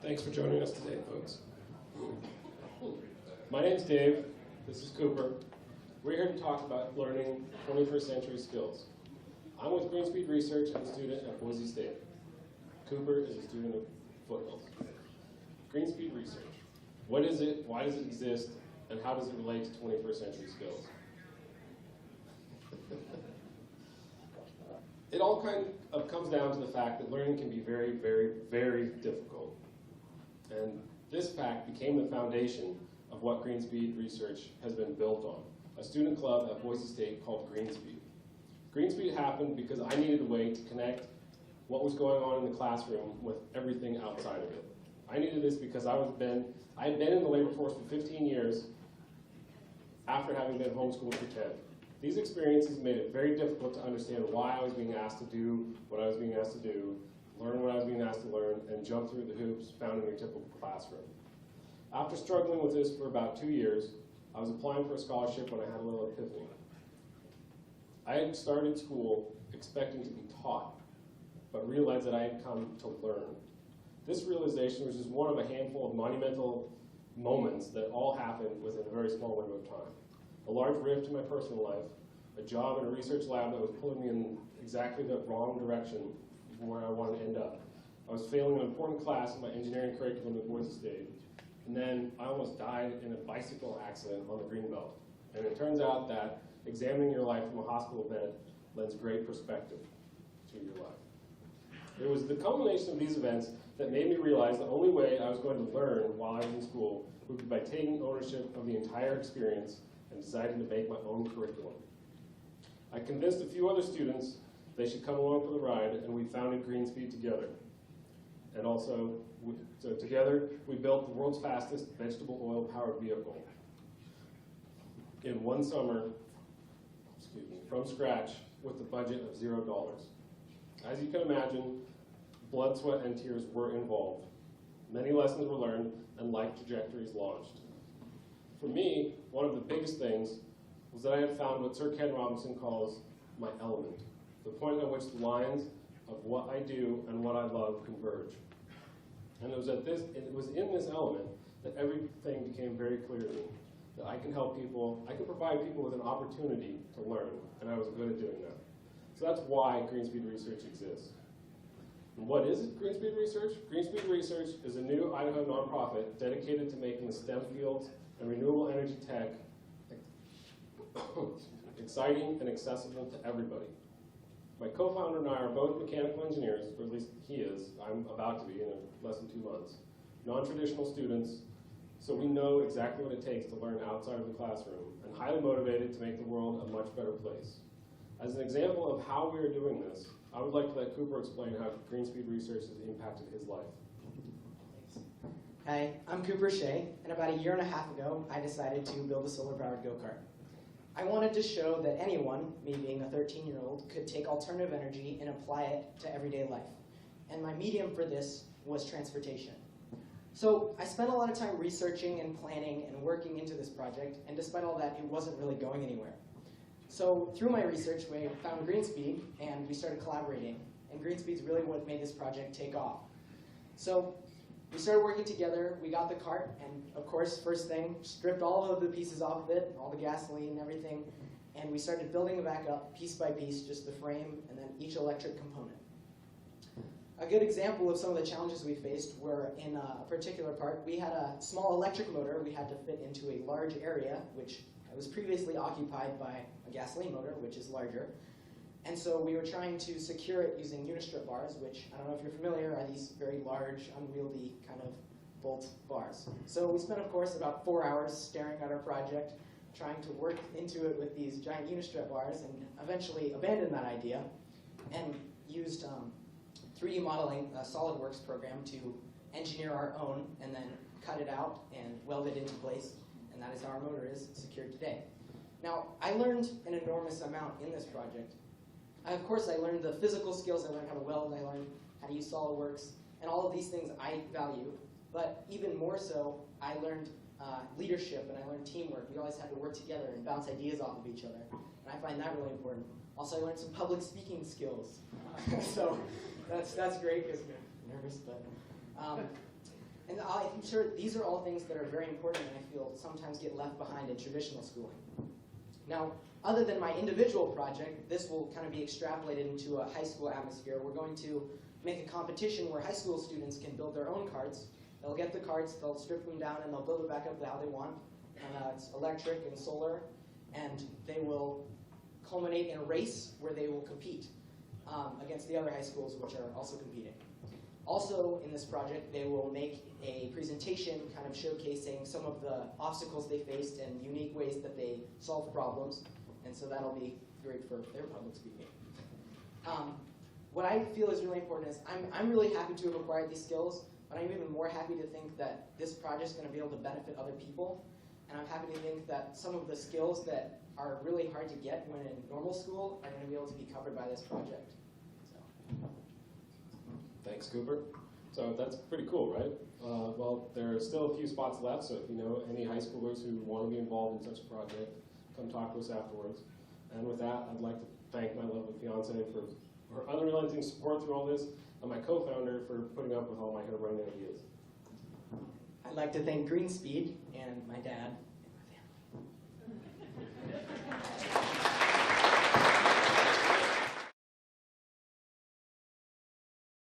Thanks for joining us today, folks. My name's Dave. This is Cooper. We're here to talk about learning 21st century skills. I'm with Greenspeed Research and a student at Boise State. Cooper is a student of Foothills. Greenspeed Research. What is it, why does it exist, and how does it relate to 21st century skills? It all kind of comes down to the fact that learning can be very, very, very difficult. And this fact became the foundation of what Greenspeed Research has been built on, a student club at Boise State called Greenspeed. Greenspeed happened because I needed a way to connect what was going on in the classroom with everything outside of it. I needed this because I had been in the labor force for 15 years after having been homeschooled for 10. These experiences made it very difficult to understand why I was being asked to do what I was being asked to do, learn what I was being asked to learn, and jump through the hoops found in your typical classroom. After struggling with this for about 2 years, I was applying for a scholarship when I had a little epiphany. I had started school expecting to be taught, but realized that I had come to learn. This realization was just one of a handful of monumental moments that all happened within a very small window of time. A large rift in my personal life, a job in a research lab that was pulling me in exactly the wrong direction from where I wanted to end up. I was failing an important class in my engineering curriculum at Boise State, and then I almost died in a bicycle accident on the Greenbelt. And it turns out that examining your life from a hospital bed lends great perspective to your life. It was the culmination of these events that made me realize the only way I was going to learn while I was in school would be by taking ownership of the entire experience and deciding to make my own curriculum. I convinced a few other students they should come along for the ride, and we founded Greenspeed together. And also, together, we built the world's fastest vegetable oil-powered vehicle in one summer, from scratch, with a budget of $0. As you can imagine, blood, sweat, and tears were involved. Many lessons were learned, and life trajectories launched. For me, one of the biggest things was that I had found what Sir Ken Robinson calls my element, the point at which the lines of what I do and what I love converge. And it was in this element that everything became very clear to me, that I can help people, I can provide people with an opportunity to learn, and I was good at doing that. So that's why Greenspeed Research exists. And what is Greenspeed Research? Greenspeed Research is a new Idaho nonprofit dedicated to making the STEM fields and renewable energy tech exciting and accessible to everybody. My co-founder and I are both mechanical engineers, or at least he is. I'm about to be in less than 2 months. Non-traditional students, so we know exactly what it takes to learn outside of the classroom, and highly motivated to make the world a much better place. As an example of how we are doing this, I would like to let Cooper explain how Greenspeed Research has impacted his life. Hi, I'm Cooper Shea, and about 1.5 years ago, I decided to build a solar-powered go-kart. I wanted to show that anyone, me being a 13-year-old, could take alternative energy and apply it to everyday life. And my medium for this was transportation. So I spent a lot of time researching and planning and working into this project, and despite all that, it wasn't really going anywhere. So through my research, we found Greenspeed, and we started collaborating. And Greenspeed's really what made this project take off. So we started working together, we got the cart, and of course, first thing, stripped all of the pieces off of it, all the gasoline and everything, and we started building it back up, piece by piece, just the frame, and then each electric component. A good example of some of the challenges we faced were in a particular part, we had a small electric motor we had to fit into a large area, which was previously occupied by a gasoline motor, which is larger. And so we were trying to secure it using unistrip bars, which, I don't know if you're familiar, are these very large, unwieldy kind of bolt bars. So we spent, of course, about 4 hours staring at our project, trying to work into it with these giant unistrip bars, and eventually abandoned that idea and used 3D modeling, a SolidWorks program, to engineer our own and then cut it out and weld it into place. And that is how our motor is secured today. Now, I learned an enormous amount in this project. Of course, I learned the physical skills. I learned how to weld. I learned how to use SolidWorks. And all of these things I value. But even more so, I learned leadership and I learned teamwork. We always had to work together and bounce ideas off of each other. And I find that really important. Also, I learned some public speaking skills. So that's great because I'm nervous. But And I'm sure these are all things that are very important and I feel sometimes get left behind in traditional schooling. Now, other than my individual project, this will kind of be extrapolated into a high school atmosphere. We're going to make a competition where high school students can build their own carts. They'll get the carts, they'll strip them down, and they'll build it back up how they want. And it's electric and solar, and they will culminate in a race where they will compete against the other high schools which are also competing. Also, in this project, they will make a presentation kind of showcasing some of the obstacles they faced and unique ways that they solved problems, and so that'll be great for their public speaking. What I feel is really important is I'm really happy to have acquired these skills, but I'm even more happy to think that this project is going to be able to benefit other people, and I'm happy to think that some of the skills that are really hard to get when in normal school are going to be able to be covered by this project. So. Thanks, Cooper. So that's pretty cool, right? Well, there are still a few spots left, so if you know any high schoolers who want to be involved in such a project, come talk to us afterwards. And with that, I'd like to thank my lovely fiance for her unrelenting support through all this, and my co-founder for putting up with all my harebrained ideas. I'd like to thank Greenspeed and my dad.